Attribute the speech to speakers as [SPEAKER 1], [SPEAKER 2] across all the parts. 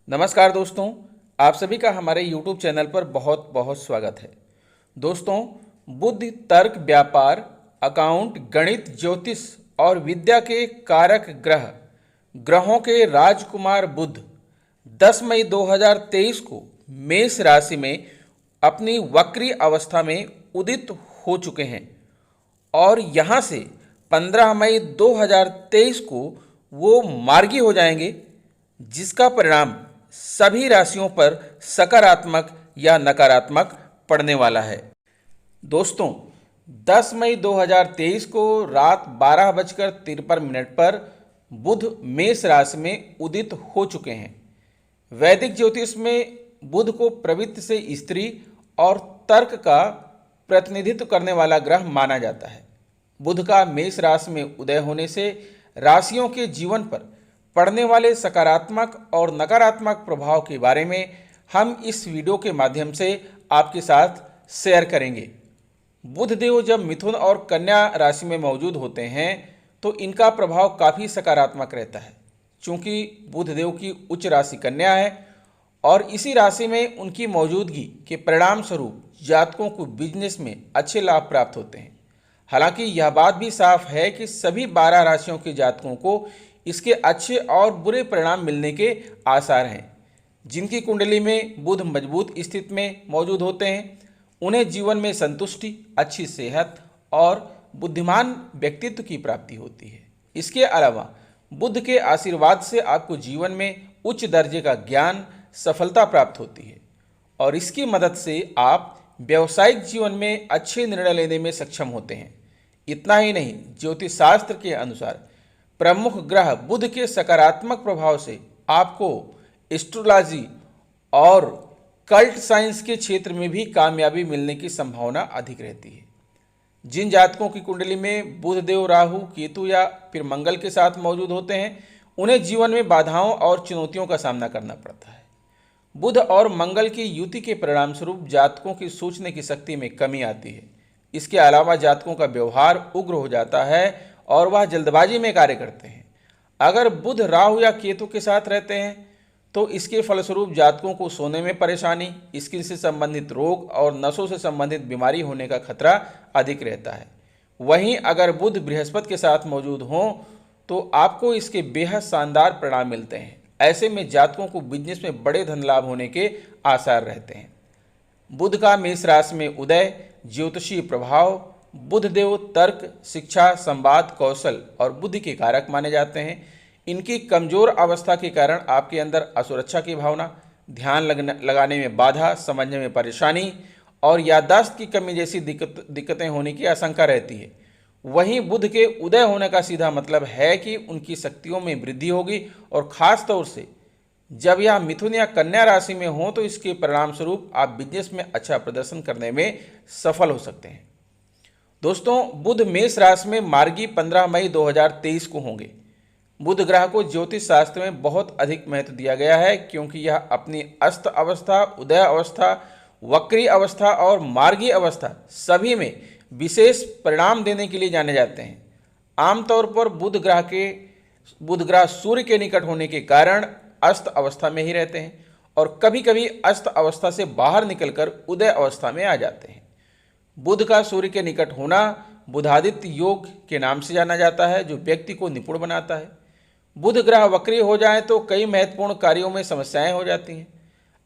[SPEAKER 1] नमस्कार दोस्तों, आप सभी का हमारे YouTube चैनल पर बहुत बहुत स्वागत है। दोस्तों, बुद्धि, तर्क, व्यापार, अकाउंट, गणित, ज्योतिष और विद्या के कारक ग्रहों के राजकुमार बुध 10 मई 2023 को मेष राशि में अपनी वक्री अवस्था में उदित हो चुके हैं और यहाँ से 15 मई 2023 को वो मार्गी हो जाएंगे, जिसका परिणाम सभी राशियों पर सकारात्मक या नकारात्मक पड़ने वाला है। दोस्तों, 10 मई 2023 को रात 12:53 पर बुध मेष राशि में उदित हो चुके हैं। वैदिक ज्योतिष में बुध को प्रवृत्ति से स्त्री और तर्क का प्रतिनिधित्व करने वाला ग्रह माना जाता है। बुध का मेष राशि में उदय होने से राशियों के जीवन पर पड़ने वाले सकारात्मक और नकारात्मक प्रभाव के बारे में हम इस वीडियो के माध्यम से आपके साथ शेयर करेंगे। बुध देव जब मिथुन और कन्या राशि में मौजूद होते हैं तो इनका प्रभाव काफ़ी सकारात्मक रहता है, चूँकि बुध देव की उच्च राशि कन्या है और इसी राशि में उनकी मौजूदगी के परिणाम स्वरूप जातकों को बिजनेस में अच्छे लाभ प्राप्त होते हैं। हालांकि यह बात भी साफ है कि सभी 12 राशियों के जातकों को इसके अच्छे और बुरे परिणाम मिलने के आसार हैं। जिनकी कुंडली में बुध मजबूत स्थिति में मौजूद होते हैं उन्हें जीवन में संतुष्टि, अच्छी सेहत और बुद्धिमान व्यक्तित्व की प्राप्ति होती है। इसके अलावा बुध के आशीर्वाद से आपको जीवन में उच्च दर्जे का ज्ञान, सफलता प्राप्त होती है और इसकी मदद से आप व्यावसायिक जीवन में अच्छे निर्णय लेने में सक्षम होते हैं। इतना ही नहीं, ज्योतिष शास्त्र के अनुसार प्रमुख ग्रह बुध के सकारात्मक प्रभाव से आपको एस्ट्रोलॉजी और कल्ट साइंस के क्षेत्र में भी कामयाबी मिलने की संभावना अधिक रहती है। जिन जातकों की कुंडली में बुध देव राहु, केतु या फिर मंगल के साथ मौजूद होते हैं उन्हें जीवन में बाधाओं और चुनौतियों का सामना करना पड़ता है। बुध और मंगल की युति के परिणाम स्वरूप जातकों की सोचने की शक्ति में कमी आती है। इसके अलावा जातकों का व्यवहार उग्र हो जाता है और वह जल्दबाजी में कार्य करते हैं। अगर बुध राहु या केतु के साथ रहते हैं तो इसके फलस्वरूप जातकों को सोने में परेशानी, स्किन से संबंधित रोग और नसों से संबंधित बीमारी होने का खतरा अधिक रहता है। वहीं अगर बुध बृहस्पति के साथ मौजूद हों तो आपको इसके बेहद शानदार परिणाम मिलते हैं। ऐसे में जातकों को बिजनेस में बड़े धन लाभ होने के आसार रहते हैं। बुध का मेष राशि में उदय, ज्योतिषीय प्रभाव। बुध देव तर्क, शिक्षा, संवाद, कौशल और बुद्धि के कारक माने जाते हैं। इनकी कमजोर अवस्था के कारण आपके अंदर असुरक्षा की भावना, ध्यान लगाने में बाधा, समझने में परेशानी और याददाश्त की कमी जैसी दिक्कतें होने की आशंका रहती है। वहीं बुध के उदय होने का सीधा मतलब है कि उनकी शक्तियों में वृद्धि होगी और खास तौर से जब यह मिथुन या कन्या राशि में हो तो इसके परिणाम स्वरूप आप बिजनेस में अच्छा प्रदर्शन करने में सफल हो सकते हैं। दोस्तों, बुध मेष राशि में मार्गी 15 मई 2023 को होंगे। बुध ग्रह को ज्योतिष शास्त्र में बहुत अधिक महत्व दिया गया है क्योंकि यह अपनी अस्त अवस्था, उदय अवस्था, वक्री अवस्था और मार्गी अवस्था सभी में विशेष परिणाम देने के लिए जाने जाते हैं। आमतौर पर बुध ग्रह सूर्य के निकट होने के कारण अस्त अवस्था में ही रहते हैं और कभी कभी अस्त अवस्था से बाहर निकलकर उदय अवस्था में आ जाते हैं। बुध का सूर्य के निकट होना बुधादित्य योग के नाम से जाना जाता है, जो व्यक्ति को निपुण बनाता है। बुध ग्रह वक्री हो जाए तो कई महत्वपूर्ण कार्यों में समस्याएं हो जाती हैं।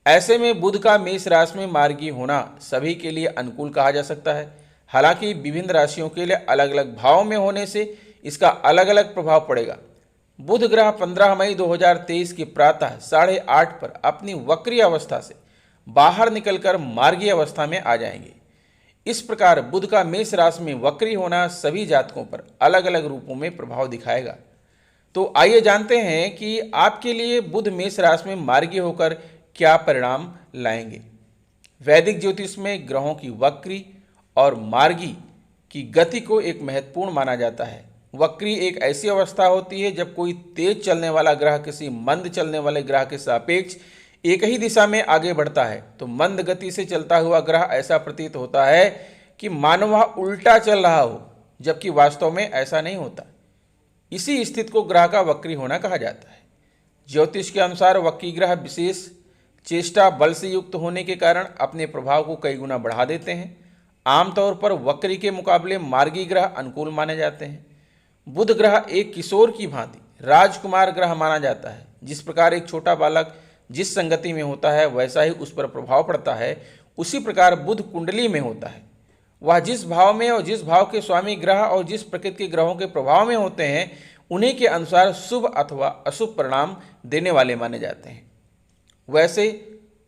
[SPEAKER 1] ऐसे में बुध का मेष राशि में मार्गी होना सभी के लिए अनुकूल कहा जा सकता है। हालांकि विभिन्न राशियों के लिए अलग अलग भाव में होने से इसका अलग अलग प्रभाव पड़ेगा। बुध ग्रह 15 मई 2023 की प्रातः 8:30 पर अपनी वक्री अवस्था से बाहर निकलकर मार्गी अवस्था में आ जाएंगे। इस प्रकार बुध का मेष राशि में वक्री होना सभी जातकों पर अलग अलग रूपों में प्रभाव दिखाएगा। तो आइए जानते हैं कि आपके लिए बुध मेष राशि में मार्गी होकर क्या परिणाम लाएंगे। वैदिक ज्योतिष में ग्रहों की वक्री और मार्गी की गति को एक महत्वपूर्ण माना जाता है। वक्री एक ऐसी अवस्था होती है जब कोई तेज चलने वाला ग्रह किसी मंद चलने वाले ग्रह के सापेक्ष एक ही दिशा में आगे बढ़ता है तो मंद गति से चलता हुआ ग्रह ऐसा प्रतीत होता है कि मानो वह उल्टा चल रहा हो, जबकि वास्तव में ऐसा नहीं होता। इसी स्थिति को ग्रह का वक्री होना कहा जाता है। ज्योतिष के अनुसार वक्री ग्रह विशेष चेष्टा बल से युक्त होने के कारण अपने प्रभाव को कई गुना बढ़ा देते हैं। आमतौर पर वक्री के मुकाबले मार्गी ग्रह अनुकूल माने जाते हैं। बुध ग्रह एक किशोर की भांति राजकुमार ग्रह माना जाता है। जिस प्रकार एक छोटा बालक जिस संगति में होता है वैसा ही उस पर प्रभाव पड़ता है, उसी प्रकार बुध कुंडली में होता है। वह जिस भाव में और जिस भाव के स्वामी ग्रह और जिस प्रकृति के ग्रहों के प्रभाव में होते हैं, उन्हीं के अनुसार शुभ अथवा अशुभ परिणाम देने वाले माने जाते हैं। वैसे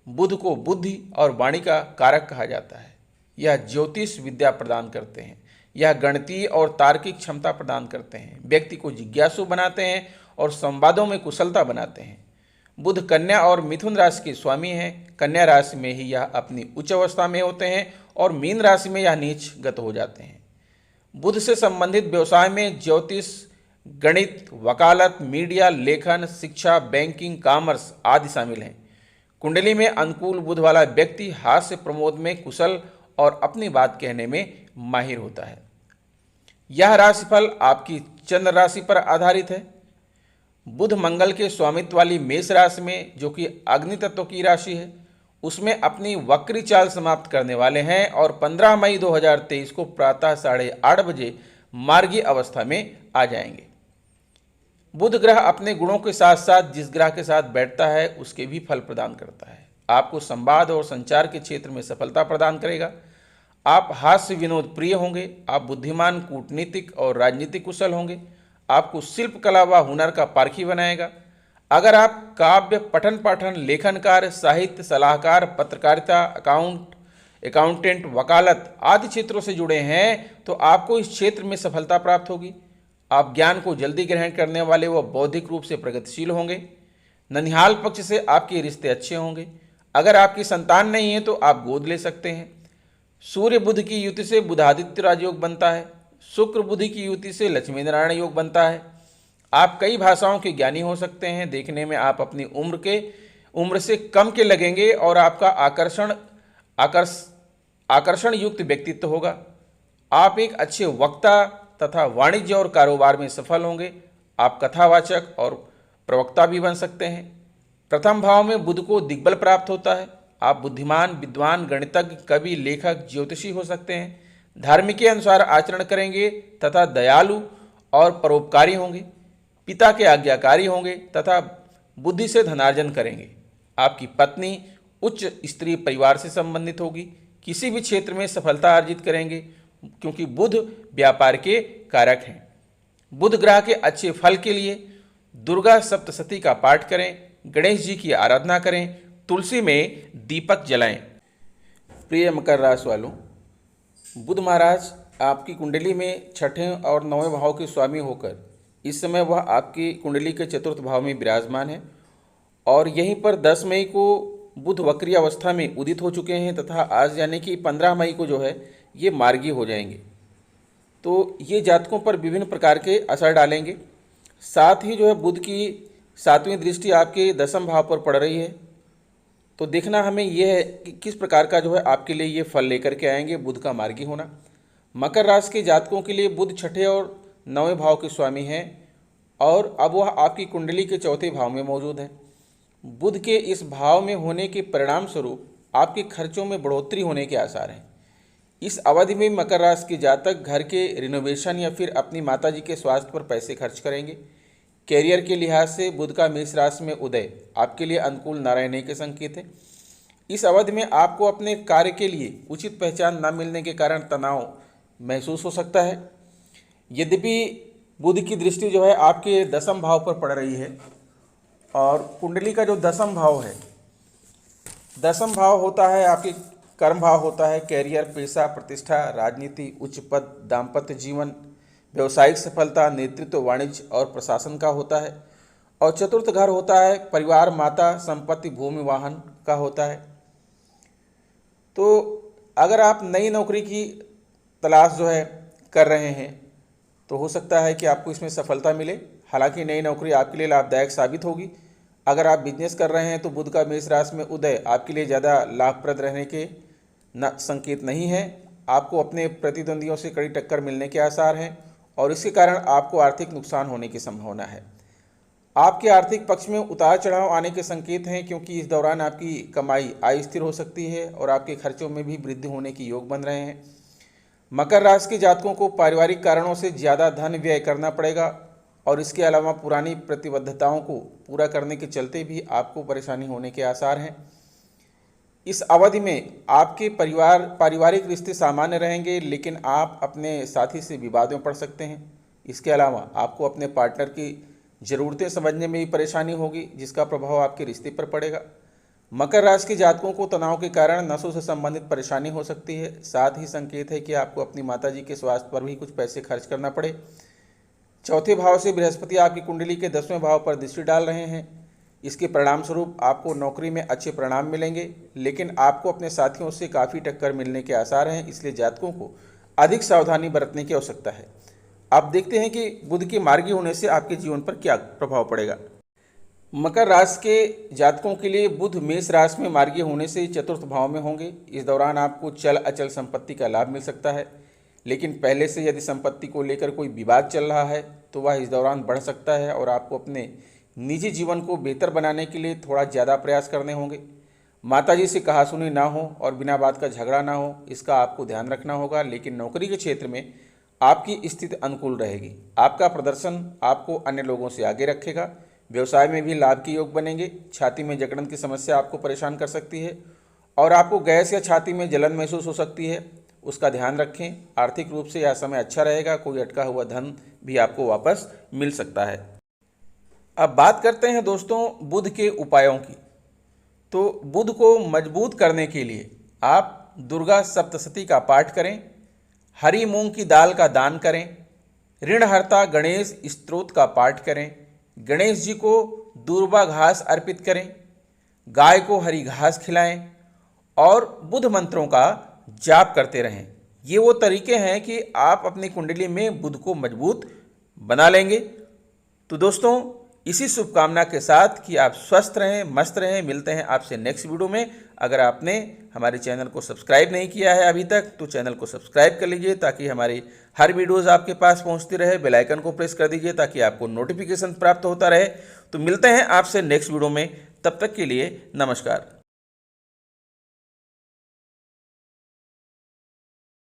[SPEAKER 1] बुध को बुद्धि और वाणी का कारक कहा जाता है। यह ज्योतिष विद्या प्रदान करते हैं। यह गणितीय और तार्किक क्षमता प्रदान करते हैं, व्यक्ति को जिज्ञासु बनाते हैं और संवादों में कुशलता बनाते हैं। बुध कन्या और मिथुन राशि के स्वामी हैं। कन्या राशि में ही यह अपनी उच्च अवस्था में होते हैं और मीन राशि में यह नीचगत हो जाते हैं। बुध से संबंधित व्यवसाय में ज्योतिष, गणित, वकालत, मीडिया, लेखन, शिक्षा, बैंकिंग, कॉमर्स आदि शामिल हैं। कुंडली में अनुकूल बुध वाला व्यक्ति हास्य प्रमोद में कुशल और अपनी बात कहने में माहिर होता है। यह राशिफल आपकी चंद्र राशि पर आधारित है। बुध मंगल के स्वामित्व वाली मेष राशि में, जो कि अग्नि तत्व की राशि है, उसमें अपनी वक्री चाल समाप्त करने वाले हैं और 15 मई 2023 को प्रातः 8:30 बजे मार्गी अवस्था में आ जाएंगे। बुध ग्रह अपने गुणों के साथ साथ जिस ग्रह के साथ बैठता है उसके भी फल प्रदान करता है। आपको संवाद और संचार के क्षेत्र में सफलता प्रदान करेगा। आप हास्य विनोद प्रिय होंगे। आप बुद्धिमान, कूटनीतिक और राजनीतिक कुशल होंगे। आपको शिल्प कला व हुनर का पारखी बनाएगा। अगर आप काव्य, पठन पाठन, लेखन कार्य, साहित्य, सलाहकार, पत्रकारिता, अकाउंटेंट, वकालत आदि क्षेत्रों से जुड़े हैं तो आपको इस क्षेत्र में सफलता प्राप्त होगी। आप ज्ञान को जल्दी ग्रहण करने वाले व बौद्धिक रूप से प्रगतिशील होंगे। ननिहाल पक्ष से आपके रिश्ते अच्छे होंगे। अगर आपकी संतान नहीं है तो आप गोद ले सकते हैं। सूर्य बुध की युति से बुधादित्य राजयोग बनता है। शुक्र बुध की युति से लक्ष्मी नारायण योग बनता है। आप कई भाषाओं के ज्ञानी हो सकते हैं। देखने में आप अपनी उम्र से कम के लगेंगे और आपका आकर्षण युक्त व्यक्तित्व होगा। आप एक अच्छे वक्ता तथा वाणिज्य और कारोबार में सफल होंगे। आप कथावाचक और प्रवक्ता भी बन सकते हैं। प्रथम भाव में बुध को दिग्बल प्राप्त होता है। आप बुद्धिमान, विद्वान, गणितज्ञ, कवि, लेखक, ज्योतिषी हो सकते हैं। धार्मिक के अनुसार आचरण करेंगे तथा दयालु और परोपकारी होंगे। पिता के आज्ञाकारी होंगे तथा बुद्धि से धनार्जन करेंगे। आपकी पत्नी उच्च स्त्री परिवार से संबंधित होगी। किसी भी क्षेत्र में सफलता अर्जित करेंगे क्योंकि बुध व्यापार के कारक हैं। बुध ग्रह के अच्छे फल के लिए दुर्गा सप्तशती का पाठ करें, गणेश जी की आराधना करें, तुलसी में दीपक जलाएं। प्रिय मकर राशि वालों, बुध महाराज आपकी कुंडली में छठे और 9वें भाव के स्वामी होकर इस समय वह आपकी कुंडली के चतुर्थ भाव में विराजमान है और यहीं पर 10 मई को बुध वक्री अवस्था में उदित हो चुके हैं तथा आज यानी कि 15 मई को जो है ये मार्गी हो जाएंगे। तो ये जातकों पर विभिन्न प्रकार के असर डालेंगे। साथ ही जो है बुध की 7वीं दृष्टि आपके 10वें भाव पर पड़ रही है। तो देखना हमें यह है कि किस प्रकार का जो है आपके लिए ये फल लेकर के आएंगे बुध का मार्गी होना। मकर राशि के जातकों के लिए बुध छठे और 9वें भाव के स्वामी हैं और अब वह आपकी कुंडली के चौथे भाव में मौजूद है। बुध के इस भाव में होने के परिणाम स्वरूप आपके खर्चों में बढ़ोतरी होने के आसार हैं। इस अवधि में मकर राशि के जातक घर के रिनोवेशन या फिर अपनी माताजी के स्वास्थ्य पर पैसे खर्च करेंगे। कैरियर के लिहाज से बुध का मेष राशि में उदय आपके लिए अनुकूल न रहने के संकेत है। इस अवधि में आपको अपने कार्य के लिए उचित पहचान न मिलने के कारण तनाव महसूस हो सकता है। यद्यपि बुध की दृष्टि जो है आपके 10वें भाव पर पड़ रही है और कुंडली का जो 10वां भाव है, 10वां भाव होता है आपके कर्म भाव होता है। कैरियर, पेशा, प्रतिष्ठा, राजनीति, उच्च पद, दाम्पत्य जीवन, व्यवसायिक सफलता, नेतृत्व, वाणिज्य और प्रशासन का होता है। और चतुर्थ घर होता है परिवार, माता, संपत्ति, भूमि, वाहन का होता है। तो अगर आप नई नौकरी की तलाश जो है कर रहे हैं तो हो सकता है कि आपको इसमें सफलता मिले। हालांकि नई नौकरी आपके लिए लाभदायक साबित होगी। अगर आप बिजनेस कर रहे हैं तो बुध का मेष राशि में उदय आपके लिए ज़्यादा लाभप्रद रहने के संकेत नहीं है। आपको अपने प्रतिद्वंदियों से कड़ी टक्कर मिलने के आसार हैं और इसके कारण आपको आर्थिक नुकसान होने की संभावना है। आपके आर्थिक पक्ष में उतार चढ़ाव आने के संकेत हैं, क्योंकि इस दौरान आपकी कमाई अस्थिर हो सकती है और आपके खर्चों में भी वृद्धि होने की योग बन रहे हैं। मकर राशि के जातकों को पारिवारिक कारणों से ज़्यादा धन व्यय करना पड़ेगा और इसके अलावा पुरानी प्रतिबद्धताओं को पूरा करने के चलते भी आपको परेशानी होने के आसार हैं। इस अवधि में आपके पारिवारिक रिश्ते सामान्य रहेंगे, लेकिन आप अपने साथी से विवाद में पड़ सकते हैं। इसके अलावा आपको अपने पार्टनर की ज़रूरतें समझने में भी परेशानी होगी, जिसका प्रभाव आपके रिश्ते पर पड़ेगा। मकर राशि के जातकों को तनाव के कारण नसों से संबंधित परेशानी हो सकती है। साथ ही संकेत है कि आपको अपनी माताजी के स्वास्थ्य पर भी कुछ पैसे खर्च करना पड़े। चौथे भाव से बृहस्पति आपकी कुंडली के 10वें भाव पर दृष्टि डाल रहे हैं। इसके परिणाम स्वरूप आपको नौकरी में अच्छे परिणाम मिलेंगे, लेकिन आपको अपने साथियों से काफ़ी टक्कर मिलने के आसार हैं, इसलिए जातकों को अधिक सावधानी बरतने की आवश्यकता है। आप देखते हैं कि बुध के मार्गी होने से आपके जीवन पर क्या प्रभाव पड़ेगा। मकर राशि के जातकों के लिए बुध मेष राशि में मार्गी होने से चतुर्थ भाव में होंगे। इस दौरान आपको चल अचल संपत्ति का लाभ मिल सकता है, लेकिन पहले से यदि संपत्ति को लेकर कोई विवाद चल रहा है तो वह इस दौरान बढ़ सकता है और आपको अपने निजी जीवन को बेहतर बनाने के लिए थोड़ा ज़्यादा प्रयास करने होंगे। माताजी से कहासुनी ना हो और बिना बात का झगड़ा ना हो, इसका आपको ध्यान रखना होगा। लेकिन नौकरी के क्षेत्र में आपकी स्थिति अनुकूल रहेगी। आपका प्रदर्शन आपको अन्य लोगों से आगे रखेगा। व्यवसाय में भी लाभ के योग बनेंगे। छाती में जकड़न की समस्या आपको परेशान कर सकती है और आपको गैस या छाती में जलन महसूस हो सकती है, उसका ध्यान रखें। आर्थिक रूप से यह समय अच्छा रहेगा। कोई अटका हुआ धन भी आपको वापस मिल सकता है। अब बात करते हैं दोस्तों बुध के उपायों की। तो बुध को मजबूत करने के लिए आप दुर्गा सप्तशती का पाठ करें, हरी मूंग की दाल का दान करें, ऋणहर्ता गणेश स्तोत्र का पाठ करें, गणेश जी को दूर्वा घास अर्पित करें, गाय को हरी घास खिलाएं और बुध मंत्रों का जाप करते रहें। ये वो तरीके हैं कि आप अपनी कुंडली में बुध को मजबूत बना लेंगे। तो दोस्तों, इसी शुभकामना के साथ कि आप स्वस्थ रहें, मस्त रहें। मिलते हैं आपसे नेक्स्ट वीडियो में। अगर आपने हमारे चैनल को सब्सक्राइब नहीं किया है अभी तक, तो चैनल को सब्सक्राइब कर लीजिए ताकि हमारी हर वीडियोज़ आपके पास पहुंचती रहे। बेल आइकन को प्रेस कर दीजिए ताकि आपको नोटिफिकेशन प्राप्त होता रहे। तो मिलते हैं आपसे नेक्स्ट वीडियो में। तब तक के लिए नमस्कार।